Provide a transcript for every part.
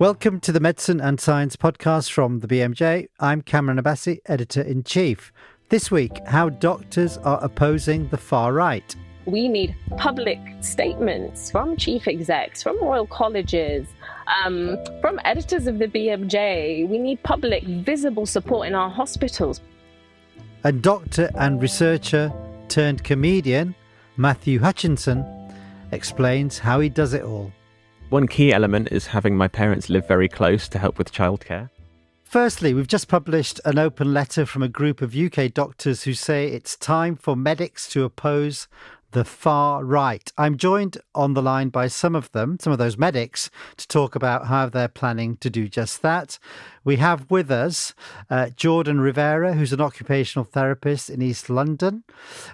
Welcome to the Medicine and Science podcast from the BMJ. I'm Cameron Abbasi, Editor-in-Chief. This week, how doctors are opposing the far right. We need public statements from chief execs, from royal colleges, from editors of the BMJ. We need public, visible support in our hospitals. And doctor and researcher turned comedian, Matthew Hutchinson, explains how he does it all. One key element is having my parents live very close to help with childcare. Firstly, we've just published an open letter from a group of UK doctors who say it's time for medics to oppose the far right. I'm joined on the line by some of those medics, to talk about how they're planning to do just that. We have with us Jordan Rivera, who's an occupational therapist in East London.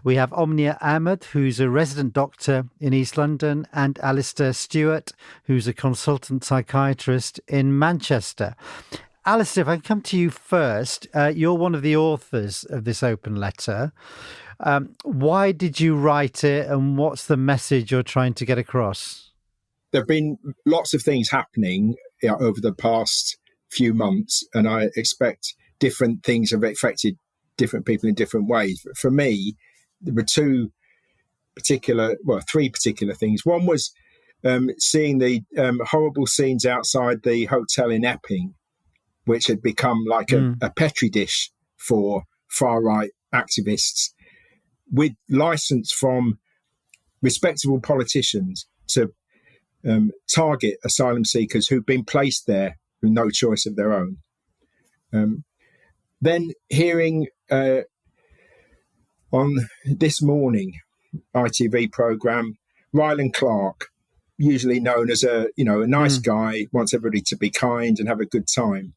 We have Omnya Ahmed, who's a resident doctor in East London, and Alistair Stewart, who's a consultant psychiatrist in Manchester. Alistair, if I can come to you first, you're one of the authors of this open letter. Why did you write it, and what's the message you're trying to get across? There have been lots of things happening over the past few months, and I expect different things have affected different people in different ways. For me, there were three particular things. One was seeing the horrible scenes outside the hotel in Epping, which had become like a petri dish for far-right activists, with license from respectable politicians to target asylum seekers who've been placed there with no choice of their own. Then hearing on this morning ITV programme, Ryland Clark, usually known as a nice guy, wants everybody to be kind and have a good time,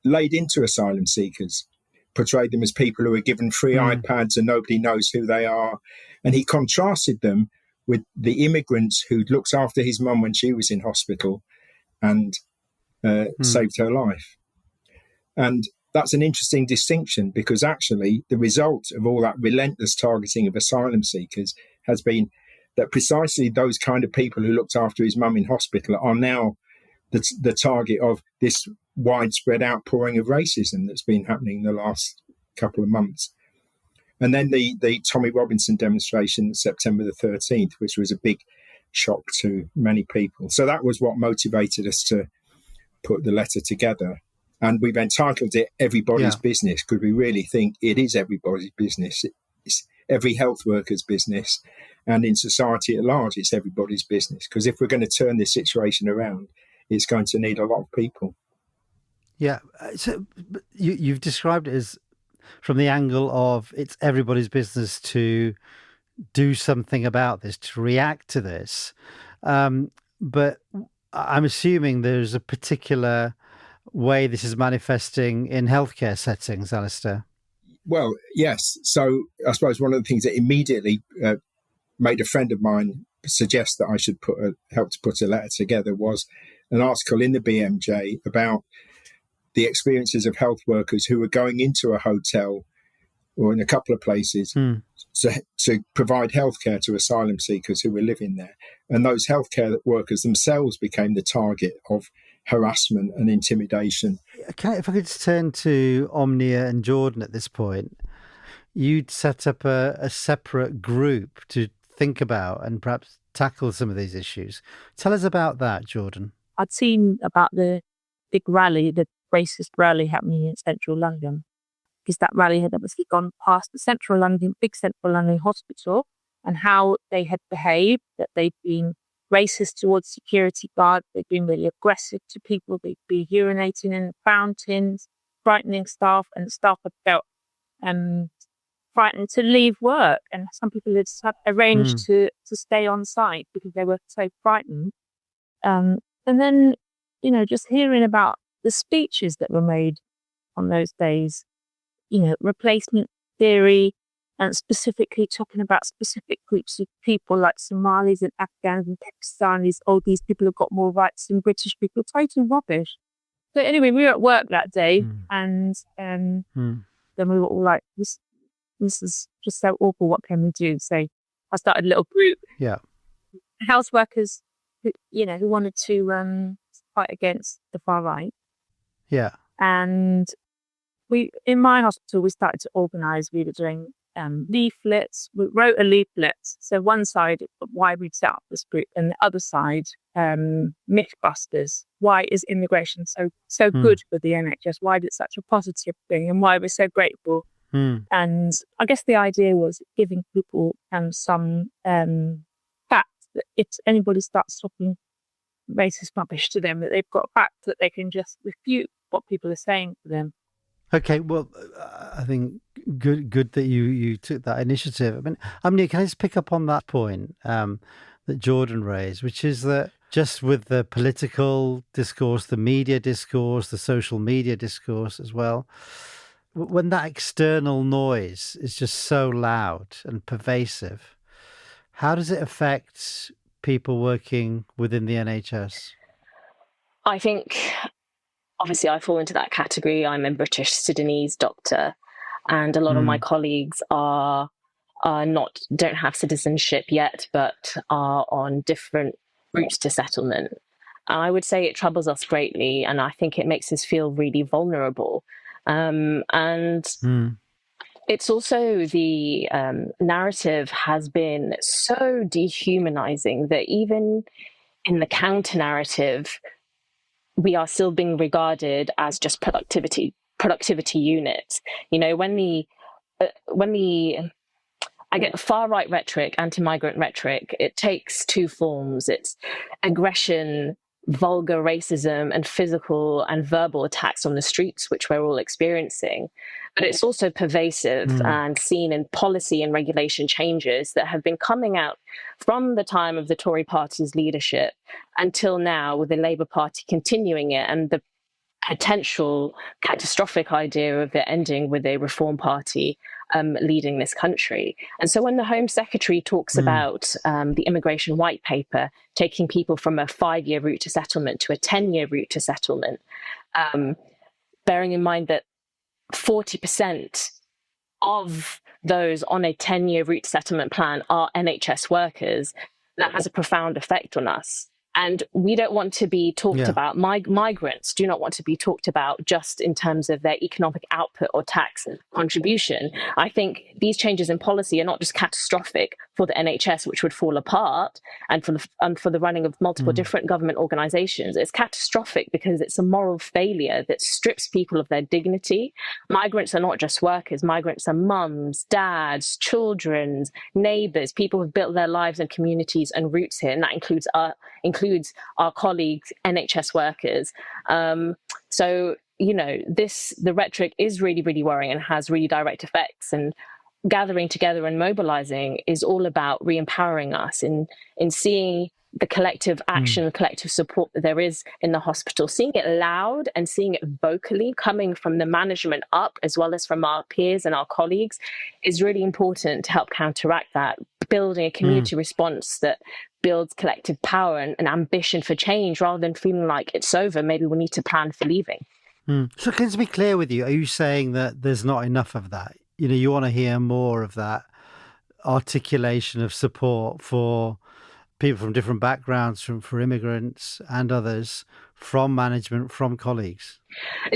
laid into asylum seekers, portrayed them as people who are given free iPads and nobody knows who they are. And he contrasted them with the immigrants who'd looked after his mum when she was in hospital and saved her life. And that's an interesting distinction, because actually the result of all that relentless targeting of asylum seekers has been that precisely those kind of people who looked after his mum in hospital are now the target of this widespread outpouring of racism that's been happening in the last couple of months. And then the Tommy Robinson demonstration, September the 13th, which was a big shock to many people. So that was what motivated us to put the letter together. And we've entitled it Everybody's Business, because we really think it is everybody's business. It's every health worker's business. And in society at large, it's everybody's business. Because if we're going to turn this situation around, it's going to need a lot of people. Yeah. So you've described it as from the angle of it's everybody's business to do something about this, to react to this. But I'm assuming there's a particular way this is manifesting in healthcare settings, Alistair. Well, yes. So I suppose one of the things that immediately made a friend of mine suggest that I should help to put a letter together was an article in the BMJ about the experiences of health workers who were going into a hotel or in a couple of places to provide healthcare to asylum seekers who were living there. And those healthcare workers themselves became the target of harassment and intimidation. If I could just turn to Omnya and Jordan at this point, you'd set up a separate group to think about and perhaps tackle some of these issues. Tell us about that, Jordan. I'd seen about the big rally, the racist rally happening in central London, because that rally had obviously gone past the big central London hospital, and how they had behaved, that they'd been racist towards security guards, they'd been really aggressive to people, they'd be urinating in the fountains, frightening staff, and staff had felt frightened to leave work, and some people had arranged to stay on site because they were so frightened. And then, just hearing about the speeches that were made on those days, replacement theory, and specifically talking about specific groups of people like Somalis and Afghans and Pakistanis. Oh, these people have got more rights than British people. Total rubbish. So anyway, we were at work that day, and then we were all like, this is just so awful. What can we do? So I started a little group. Yeah. House workers who wanted to fight against the far right. Yeah. And in my hospital, we started to organise. We were doing leaflets. We wrote a leaflet. So one side, why we'd set up this group, and the other side, Mythbusters. Why is immigration so good for the NHS? Why is it such a positive thing, and why we're so grateful? And I guess the idea was giving people some facts that if anybody starts talking racist rubbish to them, that they've got facts that they can just refute what people are saying to them. Okay, well, I think good that you took that initiative. I mean, can I just pick up on that point that Jordan raised, which is that just with the political discourse, the media discourse, the social media discourse as well, when that external noise is just so loud and pervasive, how does it affect people working within the NHS? I think, obviously, I fall into that category. I'm a British Sudanese doctor, and a lot of my colleagues don't have citizenship yet, but are on different routes to settlement. And I would say it troubles us greatly, and I think it makes us feel really vulnerable. It's also the narrative has been so dehumanizing that even in the counter narrative, we are still being regarded as just productivity units. You know, when I get far right rhetoric, anti-migrant rhetoric, it takes two forms. It's aggression, vulgar racism, and physical and verbal attacks on the streets, which we're all experiencing. But it's also pervasive and seen in policy and regulation changes that have been coming out from the time of the Tory party's leadership until now, with the Labour Party continuing it, and the potential catastrophic idea of it ending with a Reform Party leading this country. And so when the Home Secretary talks about the immigration white paper, taking people from a 5-year route to settlement to a 10-year route to settlement, bearing in mind that 40% of those on a 10-year route to settlement plan are NHS workers, that has a profound effect on us. And we don't want to be talked about. Migrants do not want to be talked about just in terms of their economic output or tax contribution. I think these changes in policy are not just catastrophic for the NHS, which would fall apart, and for the running of multiple different government organisations. It's catastrophic because it's a moral failure that strips people of their dignity. Migrants are not just workers. Migrants are mums, dads, children, neighbours, people who've built their lives and communities and roots here, and that includes our colleagues, NHS workers. So, you know, the rhetoric is really, really worrying and has really direct effects. And gathering together and mobilizing is all about re-empowering us in seeing the collective action, collective support that there is in the hospital, seeing it loud and seeing it vocally coming from the management up, as well as from our peers and our colleagues, is really important to help counteract that, building a community response that builds collective power and ambition for change, rather than feeling like it's over, maybe we need to plan for leaving. So can I be clear with you? Are you saying that there's not enough of that? You know, you want to hear more of that articulation of support for people from different backgrounds, for immigrants and others, from management, from colleagues?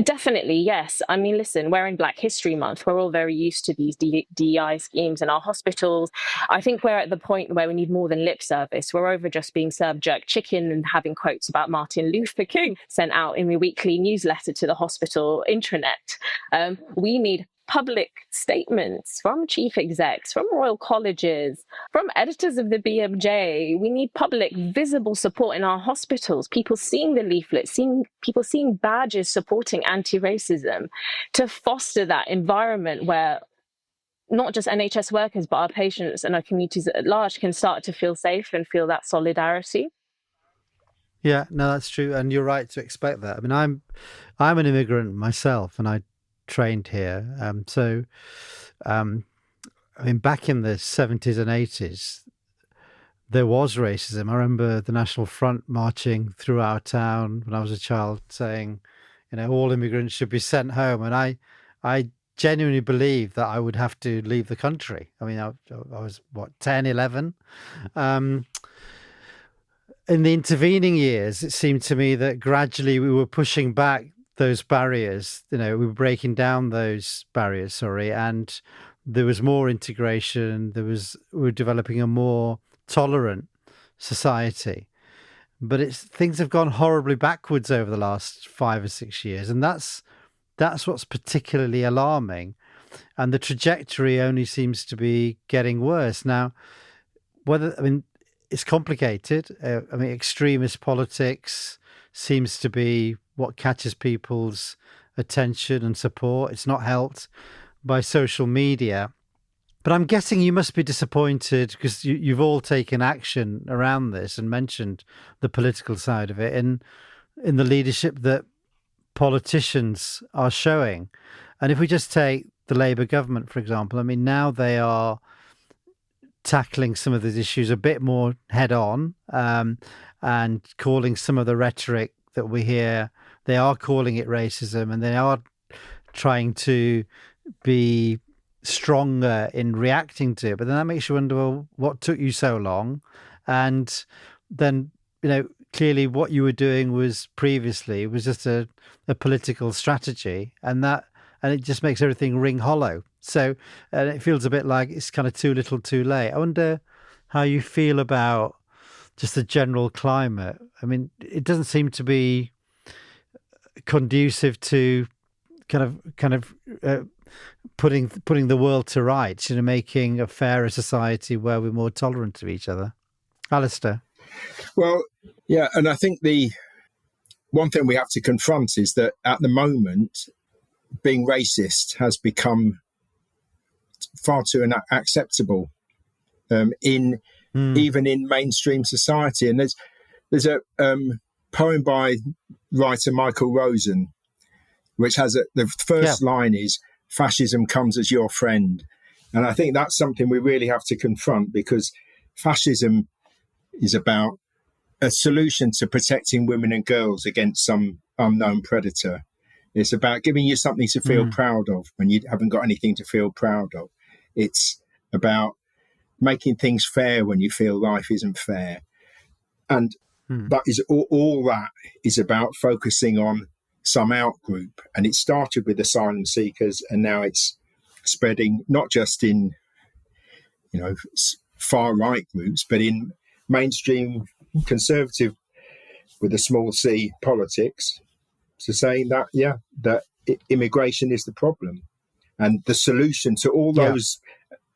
Definitely, yes. I mean, listen, we're in Black History Month. We're all very used to these DEI schemes in our hospitals. I think we're at the point where we need more than lip service. We're over just being served jerk chicken and having quotes about Martin Luther King sent out in the weekly newsletter to the hospital intranet. We need public statements from chief execs, from royal colleges, from editors of the BMJ. We need public, visible support in our hospitals, people seeing the leaflets, people seeing badges supporting anti-racism, to foster that environment where not just NHS workers, but our patients and our communities at large can start to feel safe and feel that solidarity. Yeah, no, that's true. And you're right to expect that. I mean, I'm an immigrant myself, and I trained here. I mean, back in the 70s and 80s, there was racism. I remember the National Front marching through our town when I was a child, saying, you know, all immigrants should be sent home. And I genuinely believed that I would have to leave the country. I mean, I was, 10, 11? in the intervening years, it seemed to me that gradually we were pushing back those barriers. We were breaking down those barriers, and there was more integration. We were developing a more tolerant society. But things have gone horribly backwards over the last 5 or 6 years, and that's what's particularly alarming. And the trajectory only seems to be getting worse. Now, it's complicated. Extremist politics seems to be what catches people's attention and support. It's not helped by social media. But I'm guessing you must be disappointed because you've all taken action around this and mentioned the political side of it in the leadership that politicians are showing. And if we just take the Labour government, for example, now they are tackling some of these issues a bit more head on, and calling some of the rhetoric that we hear, they are calling it racism, and they are trying to be stronger in reacting to it. But then that makes you wonder, well, what took you so long? And then, clearly what you were doing was just a political strategy, and it just makes everything ring hollow. So it feels a bit like it's kind of too little too late. I wonder how you feel about just the general climate. It doesn't seem to be conducive to kind of putting the world to rights, making a fairer society where we're more tolerant of each other. Alistair? Well, yeah, and I think the one thing we have to confront is that at the moment, being racist has become far too unacceptable even in mainstream society. And there's a poem by writer Michael Rosen, which has the first line is, "Fascism comes as your friend." And I think that's something we really have to confront, because fascism is about a solution to protecting women and girls against some unknown predator. It's about giving you something to feel proud of when you haven't got anything to feel proud of. It's about making things fair when you feel life isn't fair. And that is all that is about focusing on some out-group. And it started with asylum seekers, and now it's spreading not just in, far-right groups, but in mainstream conservative, with a small c, politics, to saying that, that immigration is the problem. And the solution to all those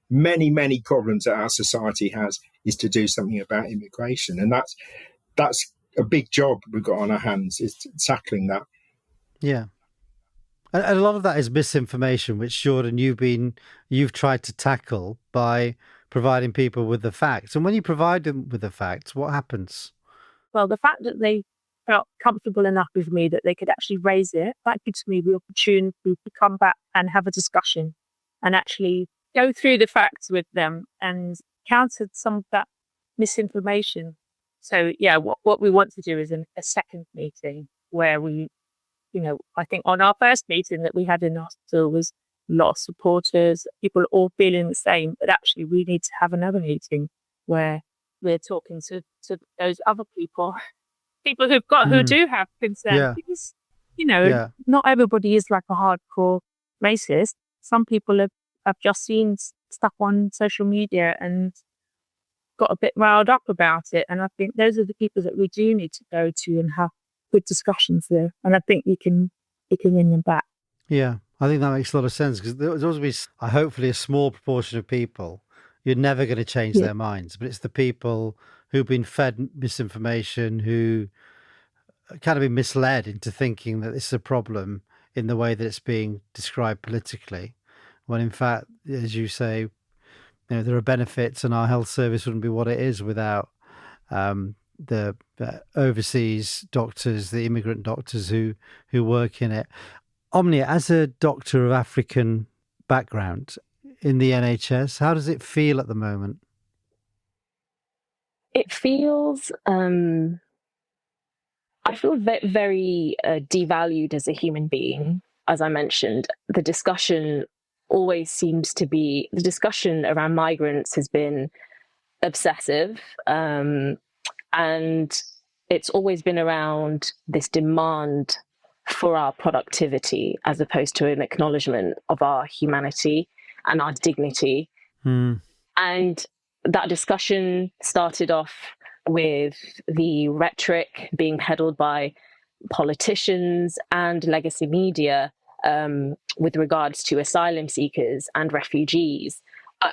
many, many problems that our society has is to do something about immigration. And that's a big job we've got on our hands, is tackling that. Yeah. And a lot of that is misinformation, which, Jordan, you've tried to tackle by providing people with the facts. And when you provide them with the facts, what happens? Well, the fact that they felt comfortable enough with me that they could actually raise it, that gives me the opportunity to come back and have a discussion and actually go through the facts with them and counter some of that misinformation. So, what we want to do is a second meeting where we, I think on our first meeting that we had in the hospital was a lot of supporters, people all feeling the same, but actually we need to have another meeting where we're talking to those other people who do have concerns, because, not everybody is like a hardcore racist. Some people have just seen stuff on social media and got a bit riled up about it. And I think those are the people that we do need to go to and have good discussions there. And I think you can win them back. Yeah, I think that makes a lot of sense, because there's always be hopefully a small proportion of people you're never going to change their minds, but it's the people who've been fed misinformation, who kind of been misled into thinking that this is a problem in the way that it's being described politically, when in fact, as you say, there are benefits, and our health service wouldn't be what it is without the overseas doctors, the immigrant doctors who work in it. Omnya, as a doctor of African background in the NHS, how does it feel at the moment? It feels, I feel very devalued as a human being. As I mentioned, the discussion around migrants has been obsessive. And And it's always been around this demand for our productivity as opposed to an acknowledgement of our humanity and our dignity. And that discussion started off with the rhetoric being peddled by politicians and legacy media with regards to asylum seekers and refugees.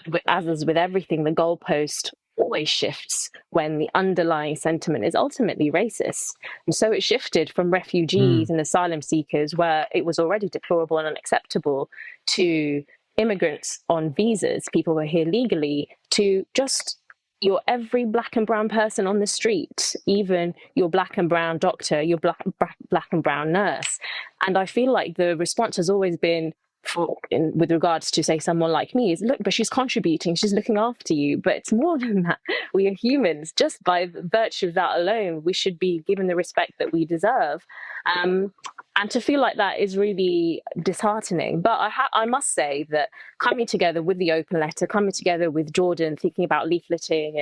But as is with everything, the goalpost always shifts when the underlying sentiment is ultimately racist. And so it shifted from refugees and asylum seekers, where it was already deplorable and unacceptable, to immigrants on visas, people who are here legally, to just your every black and brown person on the street, even your black and brown doctor, your black and brown nurse. And I feel like the response has always been, with regards to, say, someone like me, is, look, but she's contributing, she's looking after you. But it's more than that. We are humans. Just by virtue of that alone, we should be given the respect that we deserve. And to feel like that is really disheartening. But I must say that coming together with the open letter, coming together with Jordan, thinking about leafleting,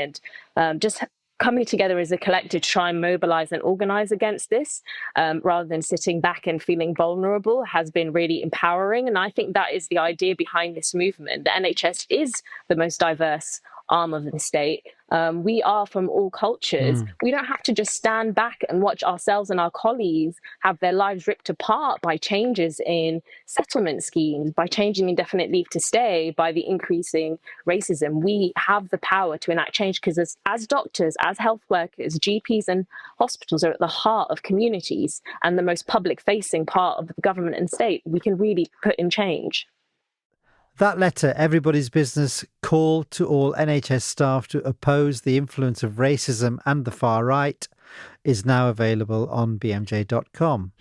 and just coming together as a collective to try and mobilize and organize against this, rather than sitting back and feeling vulnerable, has been really empowering. And I think that is the idea behind this movement. The NHS is the most diverse arm of the state. We are from all cultures. We don't have to just stand back and watch ourselves and our colleagues have their lives ripped apart by changes in settlement schemes, by changing indefinite leave to stay, by the increasing racism. We have the power to enact change, because as doctors, as health workers, GPs and hospitals are at the heart of communities and the most public-facing part of the government and state. We can really put in change. That letter, Everybody's Business, call to all NHS staff to oppose the influence of racism and the far right, is now available on bmj.com.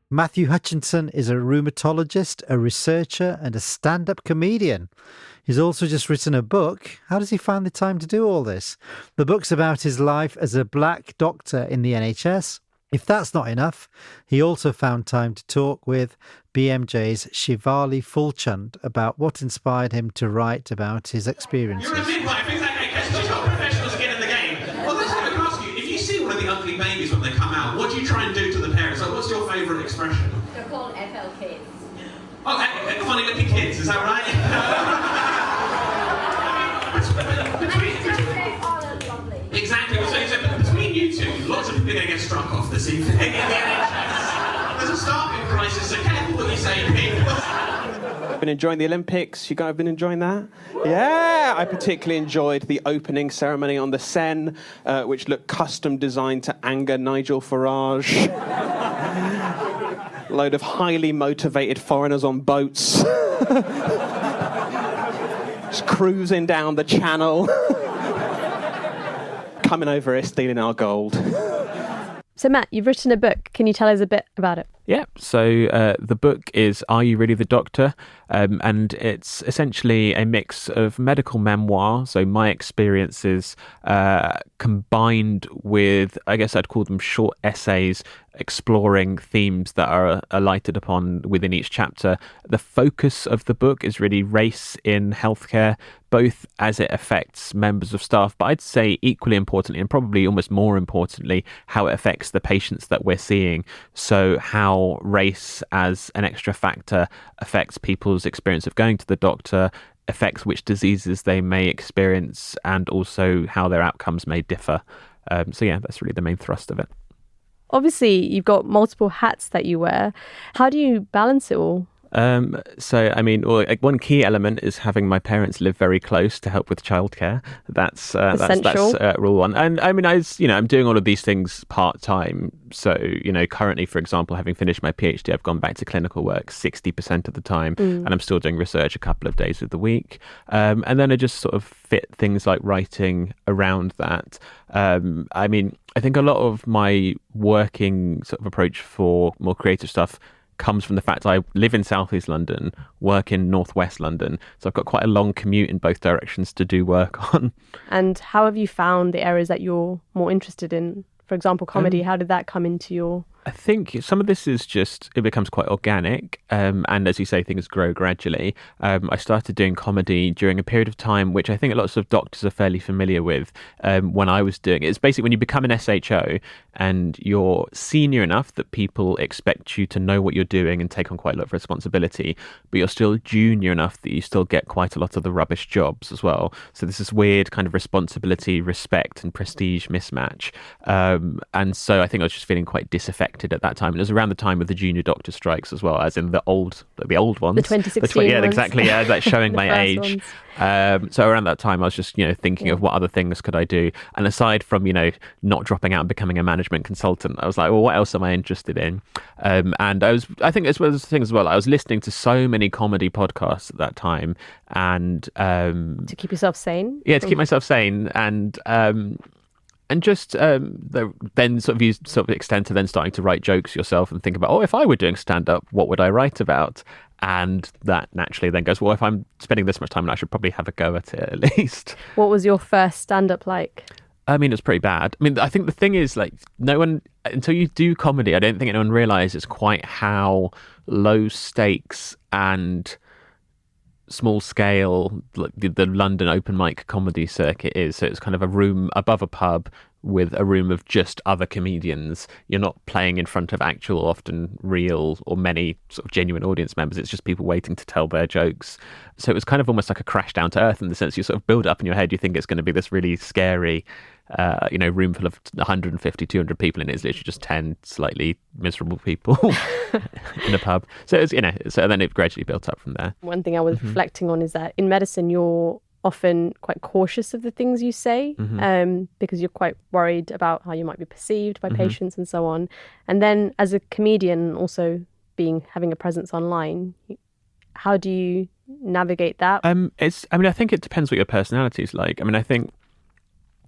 Matthew Hutchinson is a rheumatologist, a researcher and a stand-up comedian. He's also just written a book. How does he find the time to do all this? The book's about his life as a black doctor in the NHS. If that's not enough, he also found time to talk with BMJ's Shivali Fulchand about what inspired him to write about his experiences. You're a midwife, exactly, because you've got professional skin in the game. Well, let's go and ask you, if you see one of the ugly babies when they come out, what do you try and do to the parents? Like, what's your favourite expression? They're called FL kids. Oh, funny looking kids, is that right? Exactly. So between you two, lots of people are going to get struck off this evening in the NHS. There's a staffing crisis, so careful what you say, people. I've been enjoying the Olympics. You guys have been enjoying that? Yeah, I particularly enjoyed the opening ceremony on the Seine, which looked custom designed to anger Nigel Farage. Load of highly motivated foreigners on boats. Just cruising down the channel. Coming over here, stealing our gold. So Matt, you've written a book. Can you tell us a bit about it? Yeah, so the book is Are You Really the Doctor? And it's essentially a mix of medical memoir, so my experiences, combined with, I guess I'd call them short essays, exploring themes that are alighted upon within each chapter. The focus of the book is really race in healthcare, both as it affects members of staff, but I'd say equally importantly, and probably almost more importantly, how it affects the patients that we're seeing. So how race as an extra factor affects people's experience of going to the doctor, affects which diseases they may experience, and also how their outcomes may differ. So yeah, that's really the main thrust of it. Obviously, you've got multiple hats that you wear. How do you balance it all? So, I mean, one key element is having my parents live very close to help with childcare. That's rule one. And I mean, I'm doing all of these things part time. So, currently, for example, having finished my PhD, I've gone back to clinical work 60% of the time, and I'm still doing research a couple of days of the week. And then I just sort of fit things like writing around that. I mean, I think a lot of my working sort of approach for more creative stuff comes from the fact I live in Southeast London, work in Northwest London. So I've got quite a long commute in both directions to do work on. And how have you found the areas that you're more interested in? For example, comedy, how did that come into your I think some of this is just, it becomes quite organic. And as you say, things grow gradually. I started doing comedy during a period of time, which I think lots of doctors are fairly familiar with when I was doing it. It's basically when you become an SHO and you're senior enough that people expect you to know what you're doing and take on quite a lot of responsibility, but you're still junior enough that you still get quite a lot of the rubbish jobs as well. So there's this weird kind of responsibility, respect and prestige mismatch. And so I think I was just feeling quite disaffected at that time. And it was around the time of the junior doctor strikes as well, as in the old ones. The 2016 yeah, ones. Exactly. Yeah, that's showing my age. Ones. So around that time, I was just, thinking of what other things could I do. And aside from, not dropping out and becoming a management consultant, I was like, well, what else am I interested in? And I think as well as things as well, I was listening to so many comedy podcasts at that time. And to keep yourself sane? Yeah, to keep myself sane. And just then you extend to then starting to write jokes yourself and think about, if I were doing stand-up, what would I write about? And that naturally then goes, well, if I'm spending this much time, I should probably have a go at it at least. What was your first stand-up like? I mean, it's pretty bad. I mean, I think the thing is, no one, until you do comedy, I don't think anyone realises quite how low stakes and small scale the London open mic comedy circuit is. So it's kind of a room above a pub with a room of just other comedians. You're not playing in front of actual, often real or many sort of genuine audience members. It's just people waiting to tell their jokes. So it was kind of almost like a crash down to earth in the sense you sort of build up in your head. You think it's going to be this really scary room full of 150, 200 people, and it's literally just 10 slightly miserable people in a pub. So it was, so then it gradually built up from there. One thing I was reflecting on is that in medicine, you're often quite cautious of the things you say because you're quite worried about how you might be perceived by patients and so on. And then as a comedian, also having a presence online, how do you navigate that? I think it depends what your personality is like. I mean, I think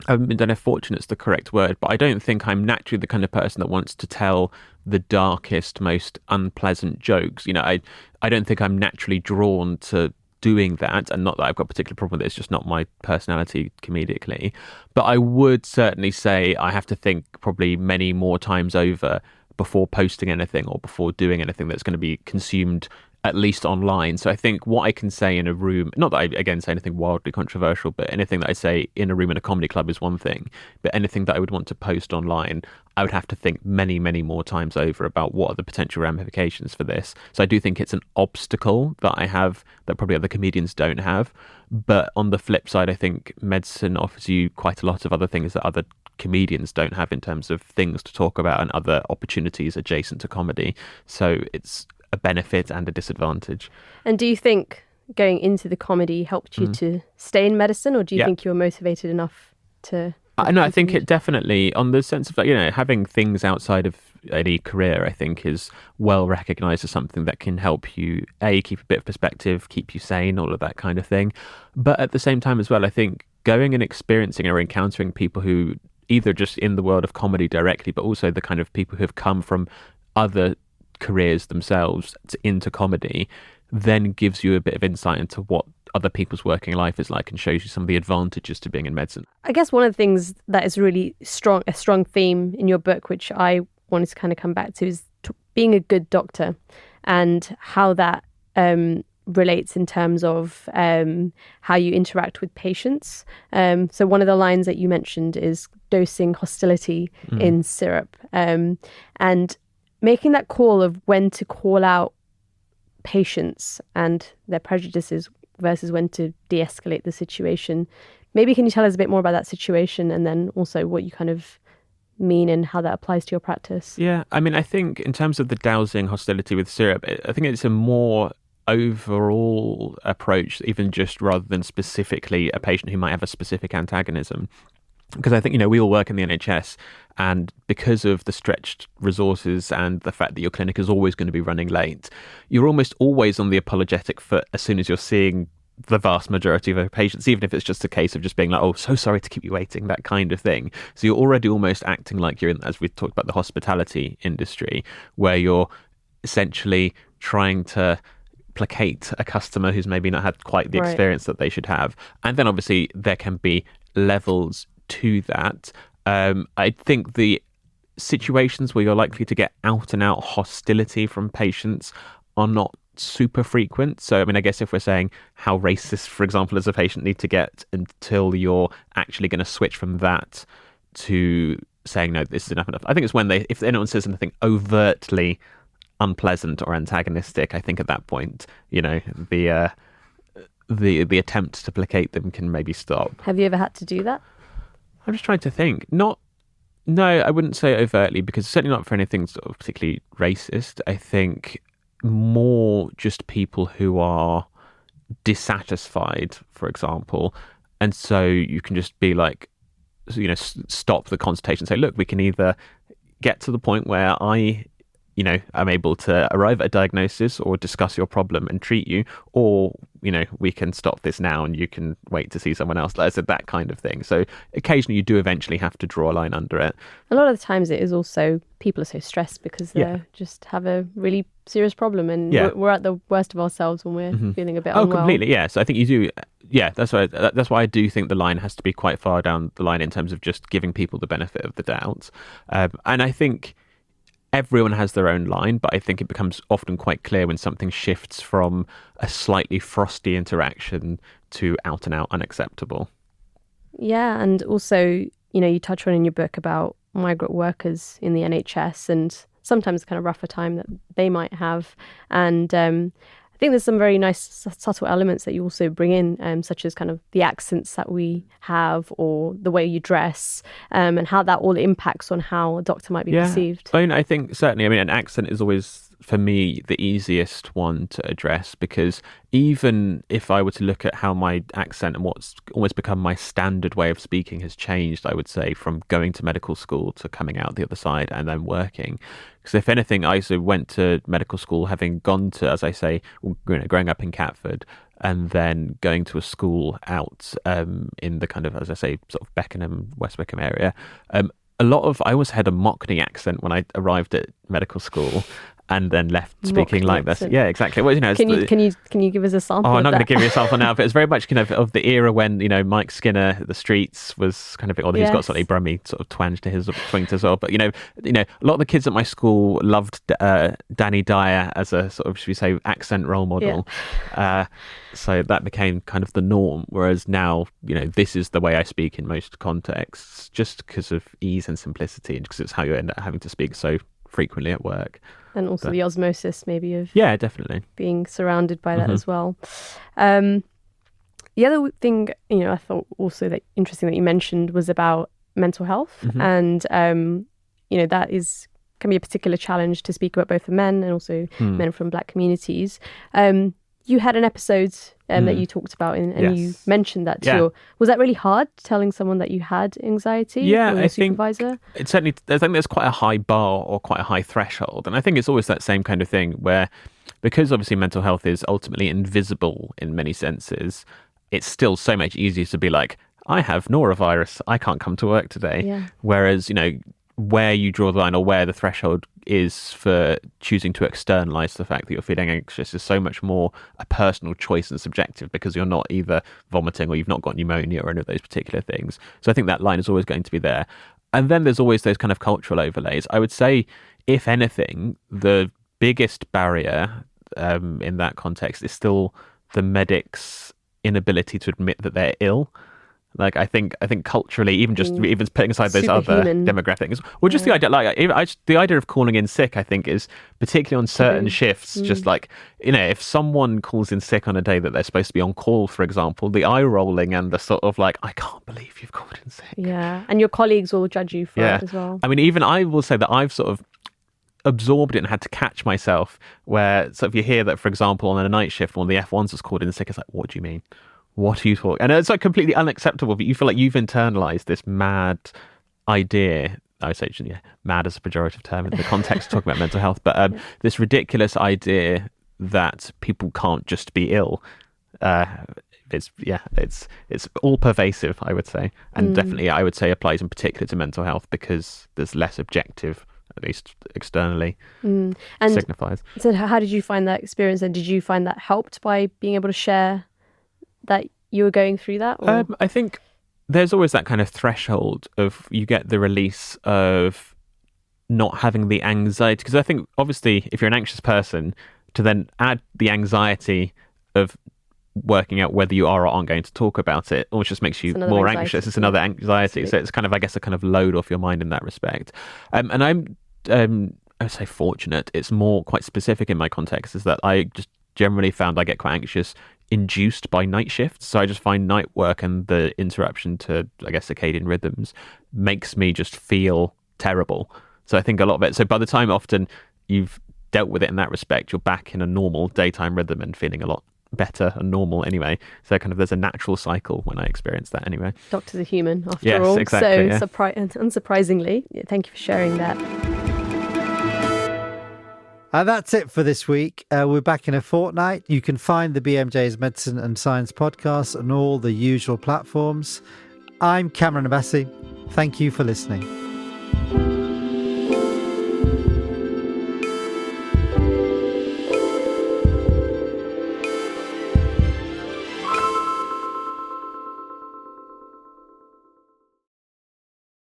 I don't know if fortunate's the correct word, but I don't think I'm naturally the kind of person that wants to tell the darkest, most unpleasant jokes. I don't think I'm naturally drawn to doing that, and not that I've got a particular problem with it, it's just not my personality comedically. But I would certainly say I have to think probably many more times over before posting anything or before doing anything that's going to be consumed at least online. So I think what I can say in a room, not that I, again, say anything wildly controversial, but anything that I say in a room in a comedy club is one thing, but anything that I would want to post online, I would have to think many, many more times over about what are the potential ramifications for this. So I do think it's an obstacle that I have that probably other comedians don't have. But on the flip side, I think medicine offers you quite a lot of other things that other comedians don't have in terms of things to talk about and other opportunities adjacent to comedy. So it's a benefit and a disadvantage. And do you think going into the comedy helped you to stay in medicine, or do you think you were motivated enough to? No, I think it definitely, on the sense of having things outside of any career, I think is well recognised as something that can help you keep a bit of perspective, keep you sane, all of that kind of thing. But at the same time as well, I think going and experiencing or encountering people who either just in the world of comedy directly, but also the kind of people who have come from other careers themselves into comedy, then gives you a bit of insight into what other people's working life is like and shows you some of the advantages to being in medicine. I guess one of the things that is really a strong theme in your book, which I wanted to kind of come back to, is being a good doctor and how that relates in terms of how you interact with patients. So one of the lines that you mentioned is dosing hostility in syrup, and making that call of when to call out patients and their prejudices versus when to de-escalate the situation. Maybe can you tell us a bit more about that situation, and then also what you kind of mean and how that applies to your practice? Yeah, I mean, I think in terms of the dousing hostility with syrup, I think it's a more overall approach, even just rather than specifically a patient who might have a specific antagonism. Because I think, we all work in the NHS, and because of the stretched resources and the fact that your clinic is always going to be running late, you're almost always on the apologetic foot as soon as you're seeing the vast majority of our patients, even if it's just a case of just being like, oh, so sorry to keep you waiting, that kind of thing. So you're already almost acting like you're in, as we talked about, the hospitality industry, where you're essentially trying to placate a customer who's maybe not had quite the experience that they should have. And then obviously there can be levels to that. I think the situations where you're likely to get out and out hostility from patients are not super frequent. So, I mean, I guess if we're saying how racist, for example, does a patient need to get until you're actually going to switch from that to saying, no, this is enough. I think it's when if anyone says anything overtly unpleasant or antagonistic, I think at that point, the attempt to placate them can maybe stop. Have you ever had to do that? I'm just trying to think. No, I wouldn't say overtly, because certainly not for anything sort of particularly racist. I think more just people who are dissatisfied, for example, and so you can just be like, stop the consultation, say, look, we can either get to the point where I'm able to arrive at a diagnosis or discuss your problem and treat you, or we can stop this now and you can wait to see someone else. Like I said, that kind of thing. So occasionally you do eventually have to draw a line under it. A lot of the times it is also people are so stressed because they just have a really serious problem, and we're at the worst of ourselves when we're feeling a bit unwell. Completely. Yeah. So I think you do. Yeah, that's why I do think the line has to be quite far down the line in terms of just giving people the benefit of the doubt. And I think everyone has their own line, but I think it becomes often quite clear when something shifts from a slightly frosty interaction to out and out unacceptable. Yeah, and also, you touch on in your book about migrant workers in the NHS and sometimes kind of rougher time that they might have. And I think there's some very nice subtle elements that you also bring in, such as kind of the accents that we have or the way you dress, and how that all impacts on how a doctor might be perceived. I think certainly, an accent is always, for me, the easiest one to address, because even if I were to look at how my accent and what's almost become my standard way of speaking has changed, I would say, from going to medical school to coming out the other side and then working. Because if anything, I also went to medical school having gone to, as I say, growing up in Catford and then going to a school out in the kind of, as I say, sort of Beckenham, West Wickham area. I always had a Mockney accent when I arrived at medical school, and then left speaking like this. Yeah, exactly. Well, can you give us a sample? Oh, I'm not going to give you a sample now, but it's very much kind of the era when Mike Skinner, The Streets, was kind of, although he's got slightly Brummy sort of twang to his twink as well. But a lot of the kids at my school loved Danny Dyer as a sort of, should we say, accent role model. Yeah. So that became kind of the norm. Whereas now, this is the way I speak in most contexts, just because of ease and simplicity, and because it's how you end up having to speak so frequently at work. And also the osmosis maybe of definitely being surrounded by that as well. The other thing, I thought also that interesting that you mentioned was about mental health, and that can be a particular challenge to speak about, both for men and also men from Black communities. You had an episode that you talked about, and you mentioned that too. Was that really hard, telling someone that you had anxiety? Yeah, I think it's certainly. I think there's quite a high bar or quite a high threshold, and I think it's always that same kind of thing where, because obviously mental health is ultimately invisible in many senses, it's still so much easier to be like, I have norovirus, I can't come to work today. Yeah. Whereas, where you draw the line or where the threshold is for choosing to externalize the fact that you're feeling anxious is so much more a personal choice and subjective, because you're not either vomiting or you've not got pneumonia or any of those particular things. So I think that line is always going to be there. And then there's always those kind of cultural overlays. I would say, if anything, the biggest barrier in that context is still the medic's inability to admit that they're ill. Like, I think culturally, even putting aside those other demographics, or just the idea, the idea of calling in sick, I think, is particularly on certain shifts. Just like, if someone calls in sick on a day that they're supposed to be on call, for example, the eye rolling and the sort of like, I can't believe you've called in sick. Yeah, and your colleagues will judge you for it as well. Even I will say that I've sort of absorbed it and had to catch myself. Where so if you hear that, for example, on a night shift, one of the F1s was called in sick, it's like, what do you mean? What are you talking? And it's like completely unacceptable, but you feel like you've internalized this mad idea. I would say, mad is a pejorative term in the context of talking about mental health, but this ridiculous idea that people can't just be ill. It's all pervasive, I would say, and definitely I would say applies in particular to mental health, because there's less objective, at least externally, and signifies. So how did you find that experience, and did you find that helped by being able to share that you were going through that? I think there's always that kind of threshold of, you get the release of not having the anxiety, because I think obviously if you're an anxious person, to then add the anxiety of working out whether you are or aren't going to talk about it almost just makes you more anxious. It's another anxiety. So it's kind of, I guess, a kind of load off your mind in that respect. And I'm I would say fortunate. It's more quite specific in my context, is that I just generally found I get quite anxious induced by night shifts. So I just find night work and the interruption to, I guess, circadian rhythms makes me just feel terrible. So I think a lot of it, so by the time often you've dealt with it in that respect, you're back in a normal daytime rhythm and feeling a lot better and normal anyway. So kind of there's a natural cycle when I experience that anyway. Doctors are human after yes, all. Exactly, so unsurprisingly, thank you for sharing that. And that's it for this week. We're back in a fortnight. You can find the BMJ's Medicine and Science podcast on all the usual platforms. I'm Cameron Abbasi. Thank you for listening.